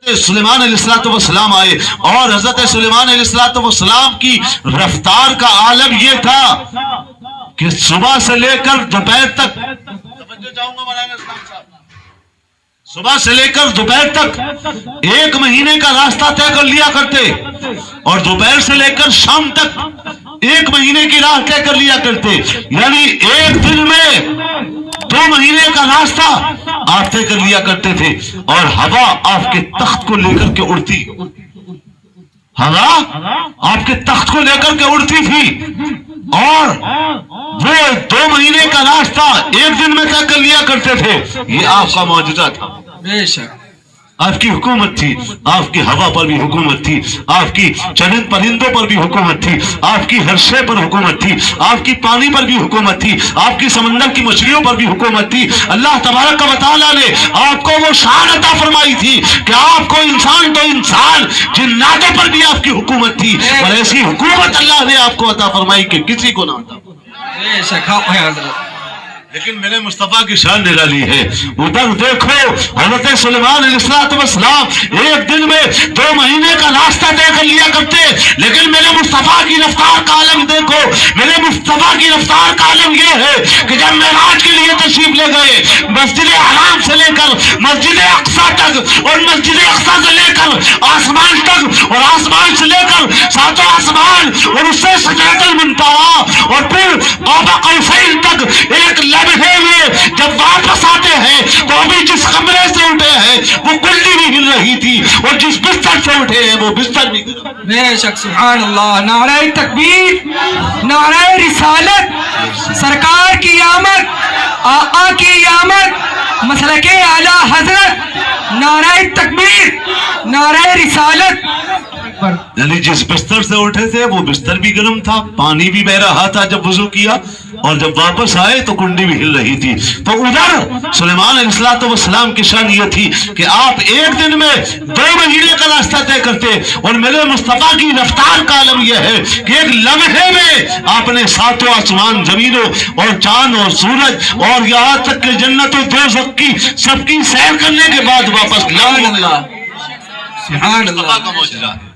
سلیمان علیہ السلام آئے اور حضرت سلیمان علیہ السلام کی رفتار کا عالم یہ تھا کہ صبح سے لے کر دوپہر تک، صبح سے لے کر دوپہر تک 1 مہینے کا راستہ طے کر لیا کرتے، اور دوپہر سے لے کر شام تک 1 مہینے کی راہ طے کر لیا کرتے، یعنی ایک دن میں 2 مہینے کا راستہ آپ طے کر لیا کرتے تھے۔ اور ہوا آپ کے تخت کو لے کر کے اڑتی، ہوا آپ کے تخت کو لے کر کے اڑتی تھی، اور وہ 2 مہینے کا راستہ 1 دن میں طے کر لیا کرتے تھے۔ یہ آپ کا معجزہ تھا، بے شک آپ کی حکومت تھی، آپ کی ہوا پر بھی حکومت تھی، آپ کی چرند پرندوں پر بھی حکومت تھی، آپ کی ہر شے پر حکومت تھی، آپ کی پانی پر بھی حکومت تھی، آپ کی سمندر کی مچھلیوں پر بھی حکومت تھی۔ اللہ تبارک و تعالیٰ نے آپ کو وہ شان عطا فرمائی تھی کہ آپ کو انسان تو انسان، جناتوں پر بھی آپ کی حکومت تھی، اور ایسی حکومت اللہ نے آپ کو عطا فرمائی کہ کسی کو نہ عطا فرمائی۔ بے شک حق ہے حضرت، لیکن میرے مصطفیٰ کی شان نرالی ہے۔ ادھر دیکھو حضرت سلیمان علیہ السلام 1 دن میں 2 مہینے کا راستہ طے کر لیا کرتے، لیکن میرے مصطفیٰ کی رفتار کا عالم دیکھو، میرے مصطفیٰ کی رفتار کا عالم یہ ہے کہ جب معراج کے لیے تشریف لے گئے، مسجد حرام سے لے کر مسجد اقصیٰ تک، اور مسجد اقصیٰ سے لے کر آسمان تک، اور آسمان سے لے کر 7 آسمان، اور اس سے سدرۃ المنتہی، اور پھر قاب قوسین تک ایک لمحے میں جب واپس آتے ہیں تو ابھی جس کمرے سے اٹھے ہیں وہ کلڈی بھی ہل رہی تھی، اور جس بستر سے اٹھے ہیں وہ بستر بھی ہل رہا تھا۔ بے شک سبحان اللہ، نعرہ تکبیر، نعرہ رسالت، سرکار کی آمد، آقا کی آمد، مسلک اعلیٰ حضرت، نعرہ تکبیر، نعرہ رسالت۔ یعنی جس بستر سے اٹھے تھے وہ بستر بھی گرم تھا، پانی بھی بہ رہا تھا جب وضو کیا، اور جب واپس آئے تو کنڈی بھی ہل رہی تھی۔ تو ادھر سلیمان علیہ السلام کی شان یہ تھی کہ آپ 1 دن میں 2 مہینے کا راستہ طے کرتے، اور میرے مصطفیٰ کی رفتار کا عالم یہ ہے کہ ایک لمحے میں آپ نے 7 آسمان، زمینوں اور چاند اور سورج، اور یہاں تک کہ جنت و دوزخ کی سب کی سیر کرنے کے بعد واپس سبحان اللہ، سبحان مصطفیٰ اللہ۔ کا معجزہ ہے۔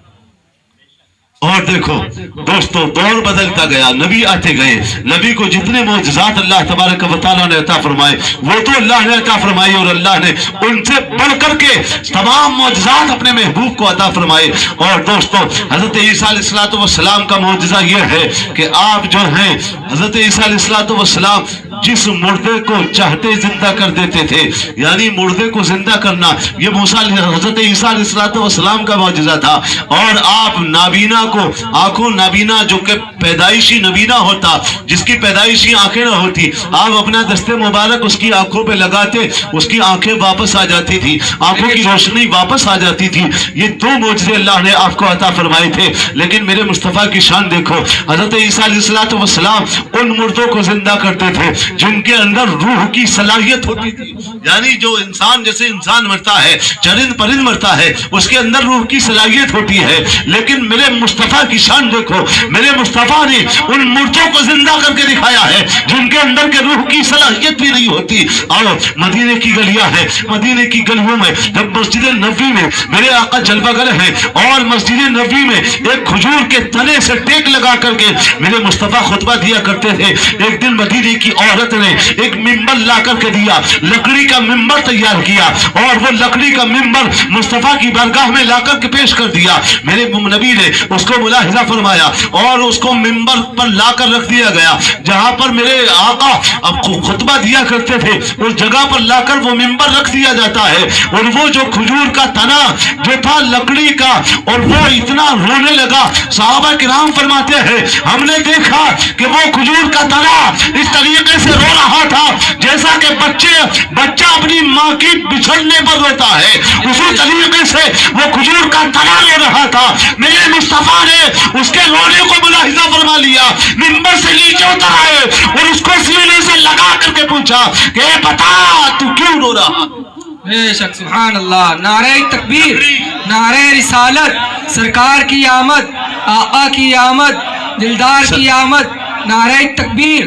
اور دیکھو دوستو، دور بدلتا گیا، نبی آتے گئے، نبی کو جتنے معجزات اللہ تبارک و تعالیٰ نے عطا فرمائے وہ تو اللہ نے عطا فرمائے، اور اللہ نے ان سے بڑھ کر کے تمام معجزات اپنے محبوب کو عطا فرمائے۔ اور دوستو، حضرت عیسیٰ علیہ السلام کا معجزہ یہ ہے کہ آپ جو ہیں، حضرت عیسیٰ علیہ السلام جس مردے کو چاہتے زندہ کر دیتے تھے، یعنی مردے کو زندہ کرنا یہ حضرت عیسیٰ علیہ السلام کا معجزہ تھا۔ اور آپ نابینا کو، آنکھوں نابینا جو کہ پیدائشی نبینا ہوتا، جس کی پیدائشی آنکھیں نہ ہوتی، آپ اپنا دستے مبارک اس کی آنکھوں پہ لگاتے، اس کی آنکھیں واپس آ جاتی تھی، آنکھوں کی روشنی واپس آ جاتی تھی۔ یہ 2 معجزے اللہ نے آپ کو عطا فرمائے تھے۔ لیکن میرے مصطفیٰ کی شان دیکھو، حضرت عیسیٰ علیہ السلام ان مردوں کو زندہ کرتے تھے جن کے اندر روح کی صلاحیت ہوتی تھی، یعنی جو انسان جیسے انسان مرتا ہے، چرند پرند مرتا ہے، اس کے اندر روح کی صلاحیت ہوتی ہے۔ لیکن میرے مصطفیٰ کی شان دیکھو، میرے مصطفیٰ نے ان مردوں کو زندہ کر کے دکھایا ہے جن کے اندر کے روح کی صلاحیت بھی نہیں ہوتی۔ اور مدینے کی گلیاں ہیں، مدینے کی گلیوں میں جب مسجد نبوی میں میرے آقا جلوہ گر ہیں، اور مسجد نبوی میں ایک کھجور کے تنے سے ٹیک لگا کر کے میرے مصطفیٰ خطبہ دیا کرتے تھے۔ ایک دن مدینے کی عورت نے ایک ممبر لا کر کے دیا، لکڑی کا ممبر تیار کیا، اور وہ لکڑی کا ممبر مصطفیٰ کی بارگاہ میں لا کر کے پیش کر دیا۔ میرے نبی نے اس کو ملاحظہ فرمایا، اور اس کو ممبر پر لا کر رکھ دیا گیا جہاں پر میرے آقا اب خطبہ دیا کرتے تھے، اس جگہ پر لا کر وہ ممبر رکھ دیا جاتا ہے۔ اور وہ جو کھجور کا تنا جو تھا لکڑی کا، اور وہ اتنا رونے لگا، صحابہ کرام فرماتے ہیں ہم نے دیکھا کہ وہ کھجور کا تنا اس طریقے سے رو رہا تھا جیسا کہ بچہ اپنی ماں کی بچھڑنے پر روتا ہے، اسی طریقے سے وہ کھجور کا تنا رو رہا تھا۔ میرے مصطفیٰ نے اس کے رونے کو ملاحظہ فرما لیا، ممبر سے نیچے اتر آئے اور اس کو سینے سے لگا کر کے پوچھا کہ بتا تو کیوں رو رہا؟ بے شک سبحان اللہ، نعرہ تکبیر، نعرہ رسالت، سرکار کی آمد، آقا کی آمد، دلدار کی آمد، نعرہ تکبیر،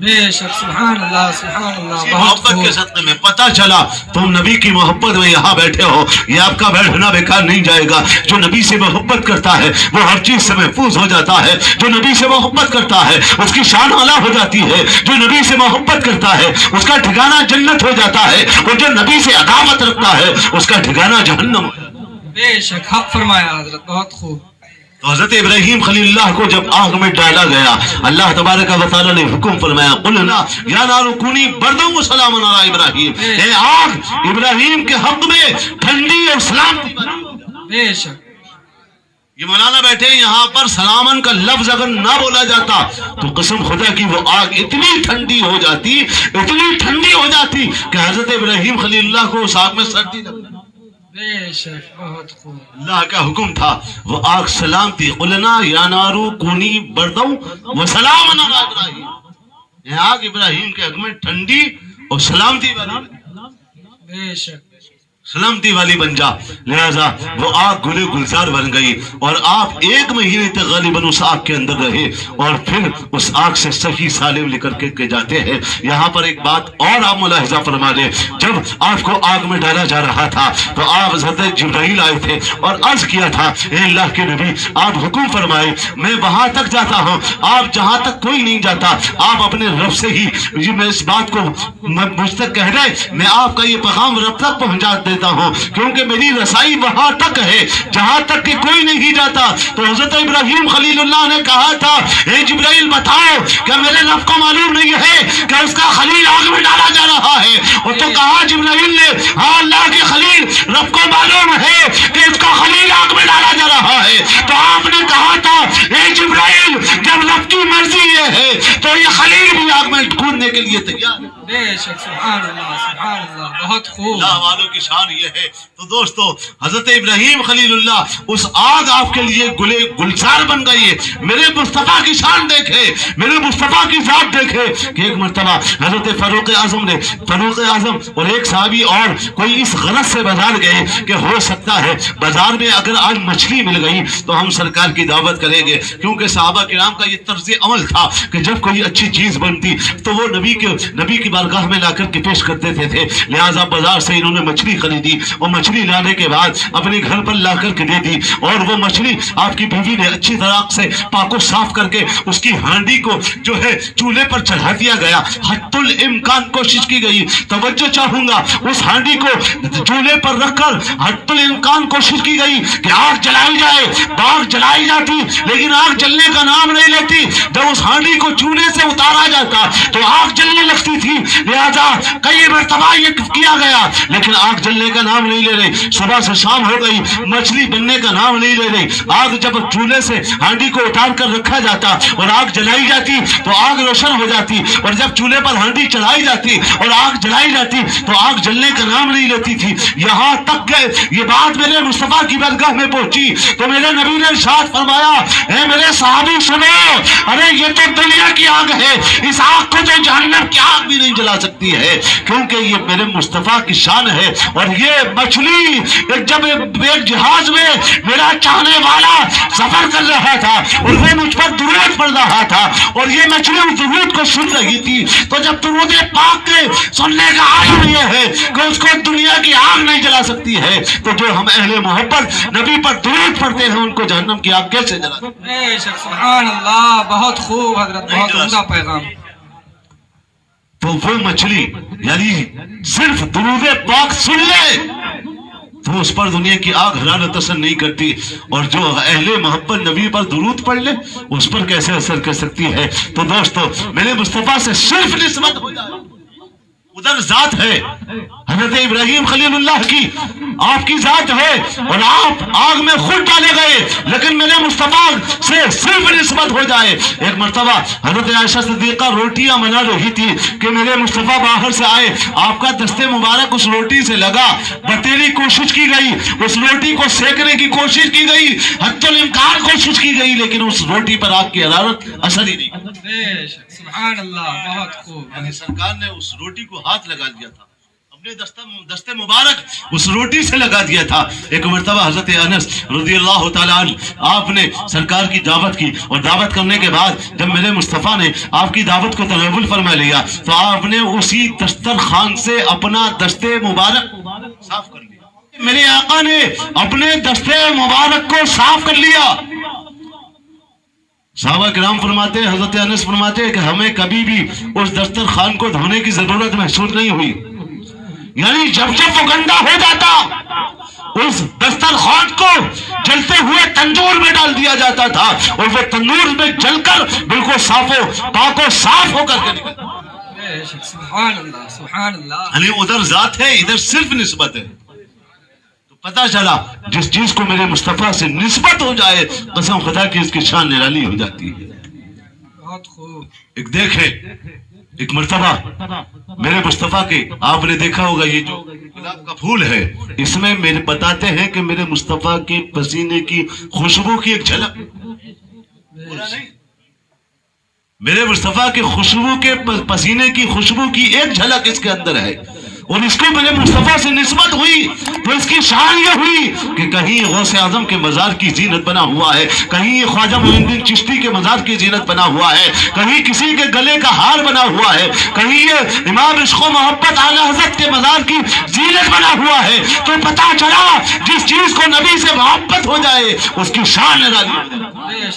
بے شک سبحان اللہ سبحان اللہ اسی بہت محبت خوب کے صدقے میں پتہ چلا تم نبی کی محبت میں یہاں بیٹھے ہو، یہ آپ کا بیٹھنا بیکار نہیں جائے گا۔ جو نبی سے محبت کرتا ہے وہ ہر چیز سے محفوظ ہو جاتا ہے، جو نبی سے محبت کرتا ہے اس کی شان اعلیٰ ہو جاتی ہے، جو نبی سے محبت کرتا ہے اس کا ٹھکانہ جنت ہو جاتا ہے، اور جو نبی سے عداوت رکھتا ہے اس کا ٹھکانہ جہنم ہو جاتا ہے۔ بے شک حق فرمایا حضرت، بہت خوب۔ تو حضرت ابراہیم خلیل اللہ کو جب آگ میں ڈالا گیا، اللہ تبارک و تعالیٰ نے حکم فرمایا قلنا یا نار کونی بردا و سلام علی ابراہیم، اے آگ ابراہیم کے حق میں ٹھنڈی اور سلامتی بنی۔ بے شک یہ مولانا بیٹھے یہاں پر سلامن کا لفظ اگر نہ بولا جاتا تو قسم خدا کی وہ آگ اتنی ٹھنڈی ہو جاتی، اتنی ٹھنڈی ہو جاتی کہ حضرت ابراہیم خلیل اللہ کو اس آگ میں سردی لگتی۔ بے شک بہت خوب۔ اللہ کا حکم تھا وہ آگ سلامتی، قلنا یا نارو کونی بردو و سلام علی ابراہیم، یہ آگ ابراہیم کے حق میں ٹھنڈی اور سلامتی والی بے شک سلامتی والی بن جا۔ لہذا وہ آگ گلے گلزار بن گئی اور آپ 1 مہینے تک غالباً اس آگ کے اندر رہے، اور پھر اس آگ سے صحیح سالم لے کر کے جاتے ہیں۔ یہاں پر ایک بات اور آپ ملاحظہ فرما لیں، جب آپ کو آگ میں ڈالا جا رہا تھا تو آپ حضرت جبرائیل آئے تھے اور عرض کیا تھا اے اللہ کے نبی آپ حکم فرمائے میں وہاں تک جاتا ہوں، آپ جہاں تک کوئی نہیں جاتا، آپ اپنے رب سے ہی یہ میں اس بات کو مجھ تک کہہ رہے، میں آپ کا یہ پیغام رب تک پہنچا دیتا ہوں، کیونکہ میری رسائی وہاں تک ہے جہاں تک کہ کوئی نہیں جاتا۔ تو حضرت ابراہیم خلیل اللہ نے کہا تھا اے جبرائیل بتاؤ کہ میرے رب کو معلوم نہیں ہے کہ اس کا خلیل آگ میں ڈالا جا رہا ہے؟ اور تو کہا جبرائیل نے ہاں اللہ کے خلیل رب کو معلوم ہے کہ اس کا خلیل آگ میں ڈالا جا رہا ہے۔ تو آپ نے کہا تھا اے جبرائیل جب رب کی مرضی یہ ہے تو یہ خلیل بھی آگ میں کودنے کے لیے تیار ہے۔ بے شک سبحان اللہ بہت خوب۔ اللہ والوں کی شان یہ ہے۔ تو دوستو حضرت ابراہیم خلیل اللہ اس آگ آپ کے لیے گلے گلزار بن گئی ہے۔ میرے مصطفیٰ کی شان دیکھے، میرے مصطفیٰ کی ذات دیکھے کہ ایک مرتبہ حضرت فاروق اعظم اور ایک صحابی اور کوئی اس غرض سے بازار گئے کہ ہو سکتا ہے بازار میں اگر آج مچھلی مل گئی تو ہم سرکار کی دعوت کریں گے، کیونکہ صحابہ کرام کا یہ طرز عمل تھا کہ جب کوئی اچھی چیز بنتی تو وہ نبی کی بارگاہ میں لا کر کے پیش کر دیتے تھے۔ لہٰذا بازار سے انہوں نے مچھلی خریدی اور مچھلی لانے کے بعد اپنے گھر پر لا کر کے دے دی، اور وہ مچھلی آپ کی بیوی نے اچھی طرح سے پاک و صاف کر کے اس کی ہانڈی کو جو ہے چولہے پر چڑھا دیا گیا۔ حتی الامکان کوشش کی گئی، توجہ چاہوں گا، اس ہانڈی کو چولہے پر رکھ کر حتی الامکان کوشش کی گئی کہ آگ جلائی جائے، آگ جلائی جاتی لیکن آگ جلنے کا نام نہیں لیتی۔ جب اس ہانڈی کو چولہے سے اتارا جاتا تو آگ جلنے لگتی تھی، لہذا کئی مرتبہ یہ کیا گیا لیکن آگ جلنے کا نام نہیں لے رہی۔ صبح سے شام ہو گئی، مچھلی بننے کا نام نہیں لے رہی۔ آگ جب چولہے سے ہانڈی کو اتار کر رکھا جاتا اور آگ جلائی جاتی تو آگ روشن ہو جاتی، اور جب چولہے پر ہانڈی چڑھائی جاتی اور آگ جلائی جاتی تو آگ جلنے کا نام نہیں لیتی تھی۔ یہاں تک کہ یہ بات میرے مصطفیٰ کی بارگاہ میں پہنچی تو میرے نبی نے ارشاد فرمایا اے میرے صحابی سنو، ارے یہ تو دنیا کی آگ ہے، اس آگ کو تو جہنم کی آگ بھی نہیں جلا سکتی ہے، کیونکہ یہ میرے مصطفیٰ کی شان ہے۔ اور یہ مچھلی جب ایک جہاز میں میرا چاہنے والا سفر کر رہا تھا اور وہ مجھ پر درود پڑھ رہا تھا اور یہ مچھلی اس درود کو سن رہی تھی، تو جب درود پاک کے سننے کا عالم یہ ہے کہ اس کو دنیا کی آگ نہیں جلا سکتی ہے، تو جو ہم اہل محبت نبی پر درود پڑھتے ہیں ان کو جہنم کی آگ کیسے جلا سکتے ہیں؟ بے شک سبحان اللہ بہت خوب حضرت، بہت عمدہ پیغام۔ تو وہ مچھلی یعنی صرف درود پاک سن لے تو اس پر دنیا کی آگ حرارت اثر نہیں کرتی، اور جو اہل محبت نبی پر درود پڑھ لے اس پر کیسے اثر کر سکتی ہے؟ تو دوستو میرے مصطفیٰ سے صرف نسبت ہو جائے، ادھر ذات ہے حضرت ابراہیم خلیل اللہ کی، آپ کی ذات ہے اور آپ آگ میں خود ڈالے گئے، لیکن میرے مصطفیٰ سے صرف نسبت ہو جائے۔ ایک مرتبہ حضرت عائشہ صدیقہ روٹیاں بنا رہی تھی کہ میرے مصطفیٰ باہر سے آئے، آپ کا دستے مبارک اس روٹی سے لگا، بتیلی کوشش کی گئی، اس روٹی کو سیکنے کی کوشش کی گئی، حتی الامکان کوشش کی گئی، لیکن اس روٹی پر آگ کی حرارت اثر ہی نہیں بے شک سبحان اللہ بہت خوب۔ یعنی سرکار نے اس روٹی کو ہاتھ لگا دیا تھا، اب اپنے دستے مبارک اس روٹی سے لگا دیا تھا. ایک مرتبہ حضرت انس رضی اللہ تعالیٰ عنہ آپ نے سرکار کی دعوت کی, اور دعوت کرنے کے بعد جب میرے مصطفیٰ نے آپ کی دعوت کو تقبل فرما لیا تو آپ نے اسی دسترخوان سے اپنا دستے مبارک صاف کر لیا. میرے آقا نے اپنے دستے مبارک کو صاف کر لیا. صحابہ کرام فرماتے ہیں, حضرت انس فرماتے ہیں کہ ہمیں کبھی بھی اس دسترخوان کو دھونے کی ضرورت محسوس نہیں ہوئی. یعنی جب وہ گندا ہو جاتا اس دسترخوان کو جلتے ہوئے تندور میں ڈال دیا جاتا تھا, اور وہ تندور میں جل کر بالکل پاک و صاف ہو کر کے نکلتا. سبحان اللہ سبحان اللہ. یعنی ادھر ذات ہے, ادھر صرف نسبت ہے. پتہ چلا جس چیز کو میرے مصطفیٰ سے نسبت ہو جائے قسم خدا کی اس کی شان نرالی ہو جاتی ہے. بہت خوب. ایک دیکھے ایک مرتبہ میرے مصطفیٰ کے آپ نے دیکھا ہوگا یہ جو گلاب کا پھول ہے, اس میں میرے بتاتے ہیں کہ میرے مصطفیٰ کے پسینے کی خوشبو کی ایک جھلک, میرے مصطفیٰ کے خوشبو کے پسینے کی خوشبو کی ایک جھلک اس کے اندر ہے. اور اس کو میرے مصطفیٰ سے نسبت ہوئی تو اس کی شان یہ ہوئی کہ کہیں غوث اعظم کے مزار کی زینت بنا ہوا ہے, کہیں یہ خواجہ معین الدین چشتی کے مزار کی زینت بنا ہوا ہے, کہیں کسی کے گلے کا ہار بنا ہوا ہے, کہیں یہ امام عشق و محبت اعلی حضرت کے مزار کی زینت بنا ہوا ہے. تو پتہ چلا جس چیز کو نبی سے محبت ہو جائے اس کی شان نرالی.